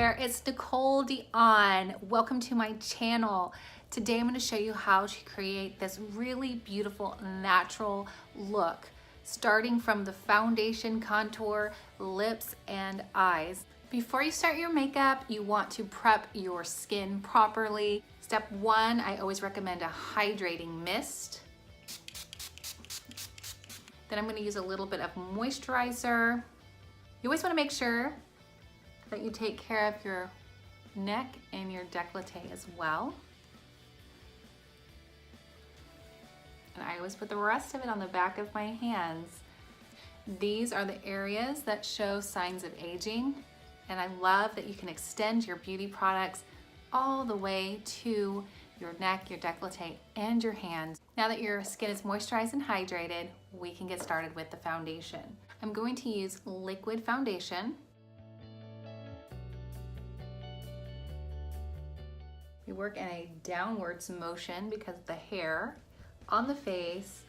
there, it's Nicole Dion. Welcome to my channel. Today I'm going to show you how to create this really beautiful natural look, starting from the foundation, contour, lips, and eyes. Before you start your makeup, you want to prep your skin properly. Step one, I always recommend a hydrating mist. Then I'm going to use a little bit of moisturizer. You always want to make sure that you take care of your neck and your décolleté as well. And I always put the rest of it on the back of my hands. These are the areas that show signs of aging, and I love that you can extend your beauty products all the way to your neck, your décolleté, and your hands. Now that your skin is moisturized and hydrated, we can get started with the foundation. I'm going to use liquid foundation. We work in a downwards motion because the hair on the face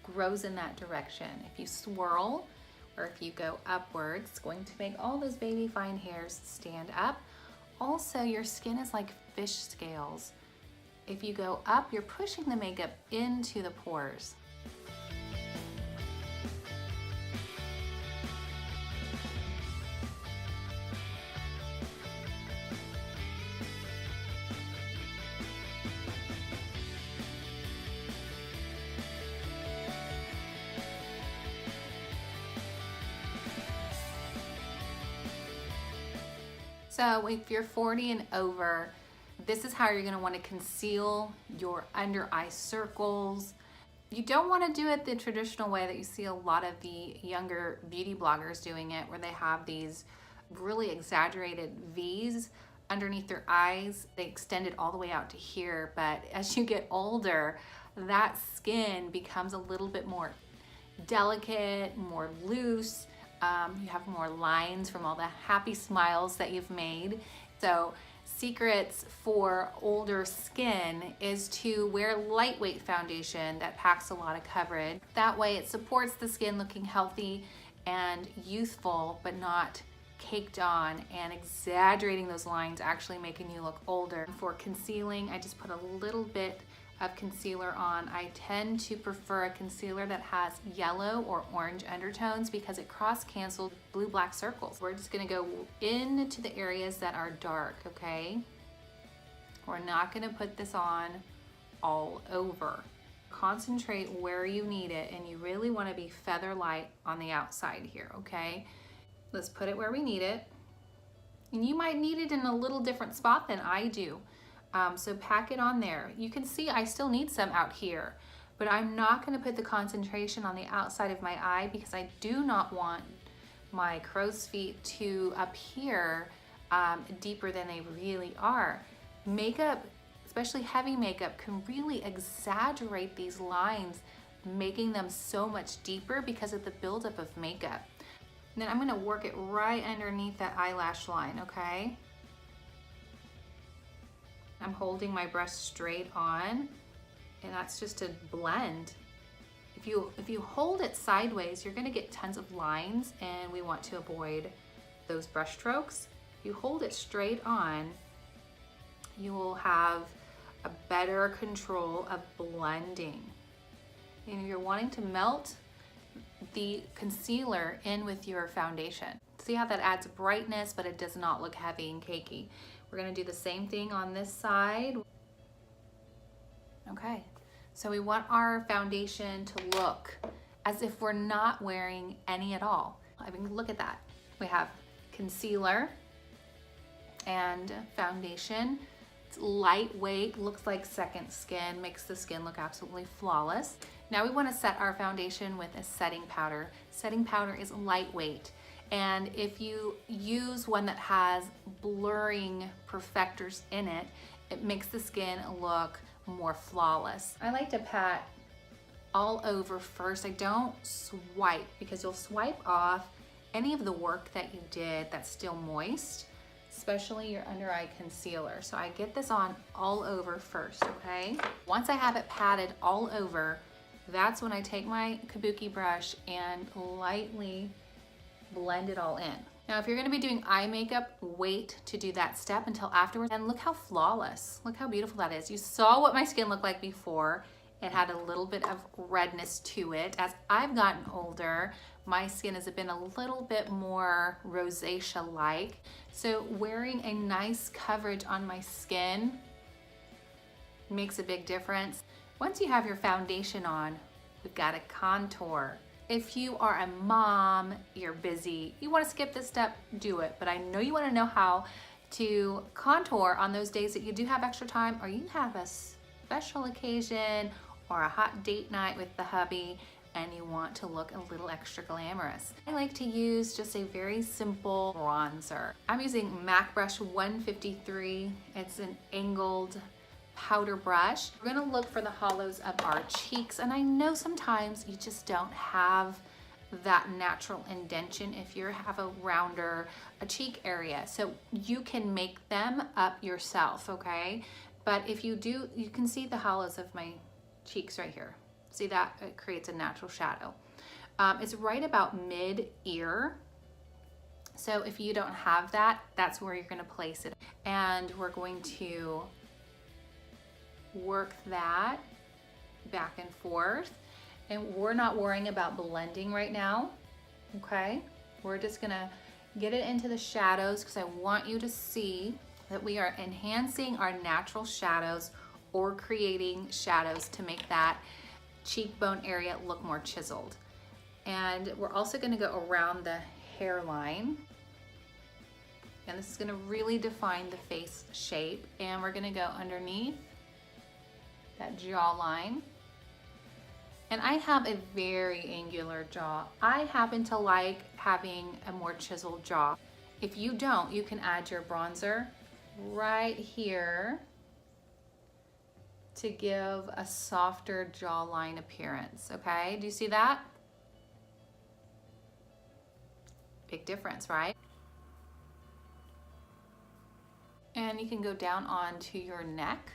grows in that direction. If you swirl or if you go upwards, it's going to make all those baby fine hairs stand up. Also, your skin is like fish scales. If you go up, you're pushing the makeup into the pores. So if you're 40 and over, this is how you're gonna wanna conceal your under eye circles. You don't wanna do it the traditional way that you see a lot of the younger beauty bloggers doing it, where they have these really exaggerated V's underneath their eyes. They extend it all the way out to here, but as you get older, that skin becomes a little bit more delicate, more loose. You have more lines from all the happy smiles that you've made. So secrets for older skin is to wear lightweight foundation that packs a lot of coverage. That way it supports the skin looking healthy and youthful, but not caked on and exaggerating those lines, actually making you look older. For concealing, I just put a little bit of concealer on. I tend to prefer a concealer that has yellow or orange undertones because it cross-cancels blue-black circles. We're just gonna go into the areas that are dark, okay? We're not gonna put this on all over. Concentrate where you need it, and you really wanna be feather light on the outside here, okay? Let's put it where we need it. And you might need it in a little different spot than I do. So pack it on there. You can see I still need some out here, but I'm not going to put the concentration on the outside of my eye because I do not want my crow's feet to appear deeper than they really are. Makeup, especially heavy makeup, can really exaggerate these lines, making them so much deeper because of the buildup of makeup. And then I'm going to work it right underneath that eyelash line, okay? I'm holding my brush straight on, and that's just to blend. If you hold it sideways, you're gonna get tons of lines, and we want to avoid those brush strokes. If you hold it straight on, you will have a better control of blending. And you're wanting to melt the concealer in with your foundation. See how that adds brightness, but it does not look heavy and cakey. We're gonna do the same thing on this side. Okay, so we want our foundation to look as if we're not wearing any at all. I mean, look at that. We have concealer and foundation. It's lightweight, looks like second skin, makes the skin look absolutely flawless. Now we wanna set our foundation with a setting powder. Setting powder is lightweight. And if you use one that has blurring perfectors in it, it makes the skin look more flawless. I like to pat all over first. I don't swipe because you'll swipe off any of the work that you did that's still moist, especially your under eye concealer. So I get this on all over first, okay? Once I have it patted all over, that's when I take my kabuki brush and lightly blend it all in. Now, if you're gonna be doing eye makeup, wait to do that step until afterwards. And look how flawless, look how beautiful that is. You saw what my skin looked like before. It had a little bit of redness to it. As I've gotten older, my skin has been a little bit more rosacea-like. So wearing a nice coverage on my skin makes a big difference. Once you have your foundation on, we've got a contour. If you are a mom, you're busy, you want to skip this step, do it. But I know you want to know how to contour on those days that you do have extra time, or you have a special occasion or a hot date night with the hubby and you want to look a little extra glamorous. I like to use just a very simple bronzer. I'm using MAC Brush 153. It's an angled powder brush. We're gonna look for the hollows of our cheeks, and I know sometimes you just don't have that natural indentation if you have a rounder a cheek area, so you can make them up yourself, okay? But if you do, you can see the hollows of my cheeks right here. See that? It creates a natural shadow. It's right about mid-ear. So if you don't have that, that's where you're gonna place it. And we're going to work that back and forth. And we're not worrying about blending right now, okay? We're just gonna get it into the shadows because I want you to see that we are enhancing our natural shadows or creating shadows to make that cheekbone area look more chiseled. And we're also gonna go around the hairline. And this is gonna really define the face shape. And we're gonna go underneath that jawline. And I have a very angular jaw. I happen to like having a more chiseled jaw. If you don't, you can add your bronzer right here to give a softer jawline appearance, okay? Do you see that? Big difference, right? And you can go down onto your neck.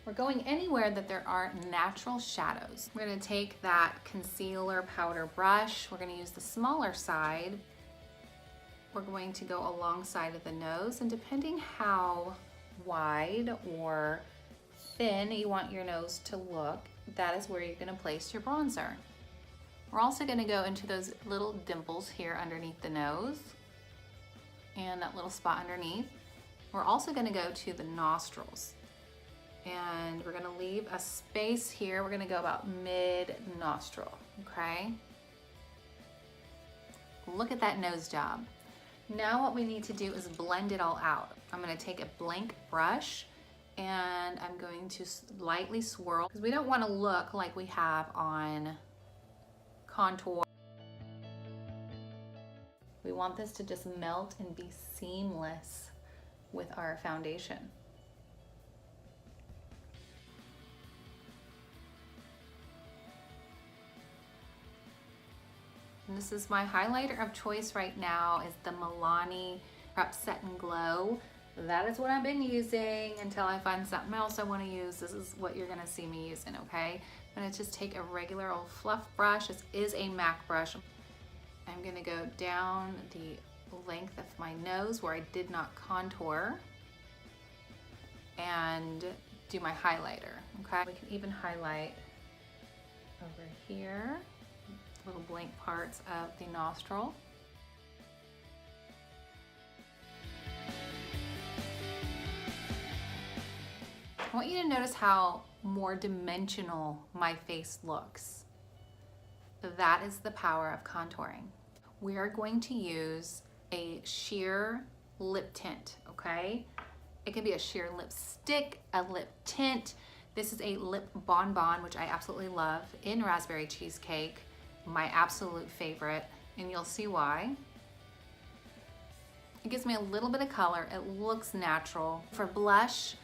We're going anywhere that there are natural shadows. We're gonna take that concealer powder brush. We're gonna use the smaller side. We're going to go alongside of the nose, and depending how wide or thin you want your nose to look, that is where you're gonna place your bronzer. We're also gonna go into those little dimples here underneath the nose and that little spot underneath. We're also gonna go to the nostrils. And we're gonna leave a space here. We're gonna go about mid-nostril, okay? Look at that nose job. Now what we need to do is blend it all out. I'm gonna take a blank brush and I'm going to lightly swirl because we don't wanna look like we have on contour. We want this to just melt and be seamless with our foundation. And this is my highlighter of choice right now is the Milani Prep Set and Glow. That is what I've been using until I find something else I want to use. This is what you're gonna see me using, okay? I'm gonna just take a regular old fluff brush. This is a MAC brush. I'm gonna go down the length of my nose where I did not contour and do my highlighter, okay? We can even highlight over here. Little blank parts of the nostril. I want you to notice how more dimensional my face looks. That is the power of contouring. We are going to use a sheer lip tint, okay? It can be a sheer lipstick, a lip tint. This is a lip bonbon, which I absolutely love, in Raspberry Cheesecake. My absolute favorite, and you'll see why. It gives me a little bit of color. It looks natural. For blush,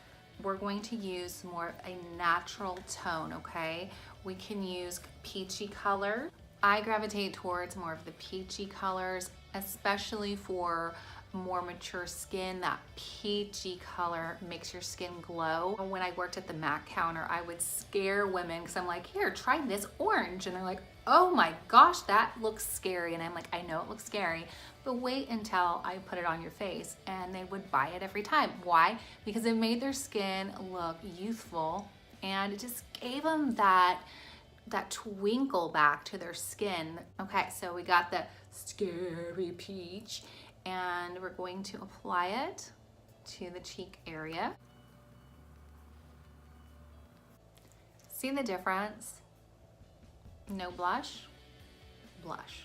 we're going to use more of a natural tone, okay? We can use peachy color. I gravitate towards more of the peachy colors, especially for more mature skin, that peachy color makes your skin glow. When I worked at the MAC counter, I would scare women because I'm like, here, try this orange. And they're like, oh my gosh, that looks scary. And I'm like, I know it looks scary, but wait until I put it on your face. And they would buy it every time. Why? Because it made their skin look youthful, and it just gave them that twinkle back to their skin. Okay, so we got the scary peach, and we're going to apply it to the cheek area. See the difference? No blush, blush.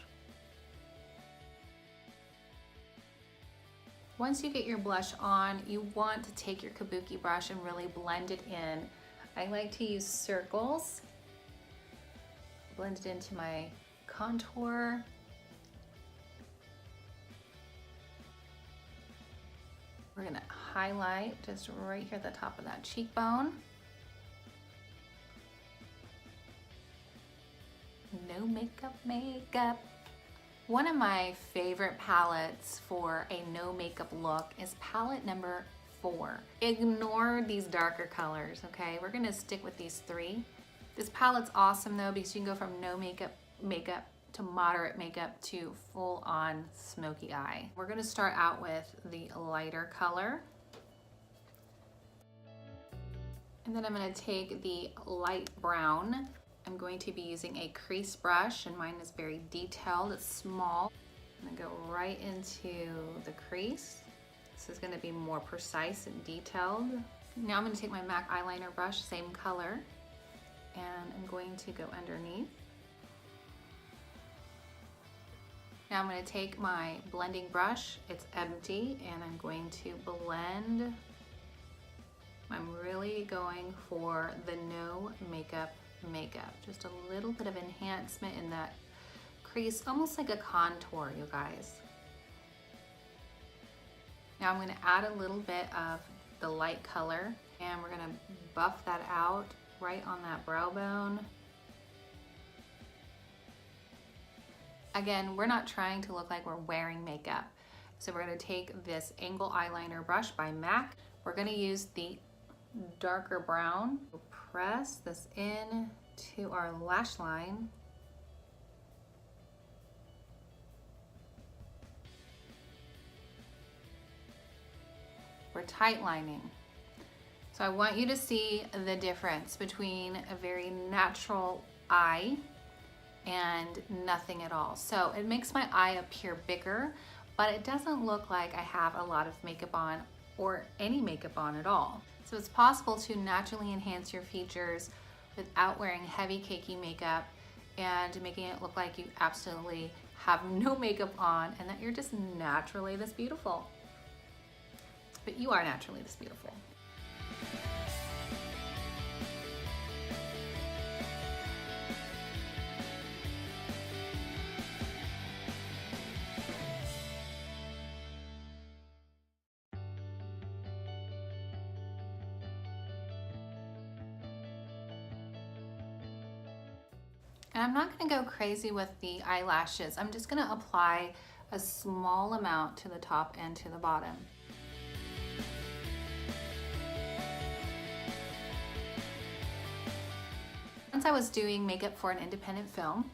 Once you get your blush on, you want to take your kabuki brush and really blend it in. I like to use circles, blend it into my contour. We're gonna highlight just right here at the top of that cheekbone. No makeup, makeup. One of my favorite palettes for a no makeup look is palette number 4. Ignore these darker colors, okay? We're gonna stick with these 3. This palette's awesome though, because you can go from no makeup to moderate makeup to full on smoky eye. We're gonna start out with the lighter color. And then I'm gonna take the light brown. I'm going to be using a crease brush, and mine is very detailed, it's small. I'm gonna go right into the crease. This is gonna be more precise and detailed. Now I'm gonna take my MAC eyeliner brush, same color, and I'm going to go underneath. Now I'm going to take my blending brush, it's empty, and I'm going to blend. I'm really going for the no makeup, just a little bit of enhancement in that crease, almost like a contour, you guys. Now I'm going to add a little bit of the light color, and we're going to buff that out right on that brow bone. Again, we're not trying to look like we're wearing makeup. So we're gonna take this angle eyeliner brush by MAC. We're gonna use the darker brown. We'll press this in to our lash line. We're tight lining. So I want you to see the difference between a very natural eye and nothing at all. So it makes my eye appear bigger, but it doesn't look like I have a lot of makeup on or any makeup on at all. So it's possible to naturally enhance your features without wearing heavy cakey makeup and making it look like you absolutely have no makeup on and that you're just naturally this beautiful. But you are naturally this beautiful. And I'm not gonna go crazy with the eyelashes. I'm just gonna apply a small amount to the top and to the bottom. Once I was doing makeup for an independent film,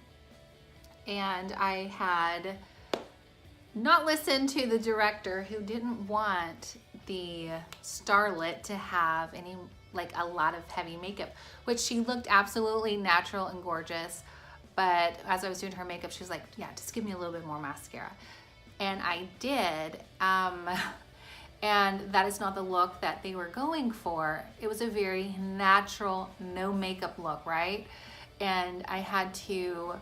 and I had not listened to the director who didn't want the starlet to have any, like a lot of heavy makeup, which she looked absolutely natural and gorgeous. But as I was doing her makeup, she was like, yeah, just give me a little bit more mascara. And I did. And that is not the look that they were going for. It was a very natural, no makeup look, right? And I had to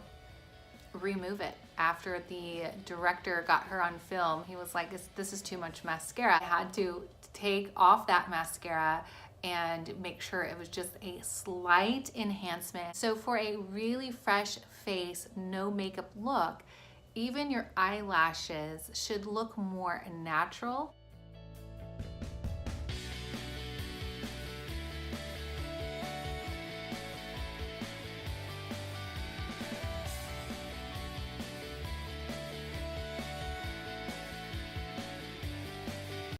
remove it after the director got her on film. He was like, this is too much mascara. I had to take off that mascara and make sure it was just a slight enhancement. So for a really fresh face, no makeup look, even your eyelashes should look more natural.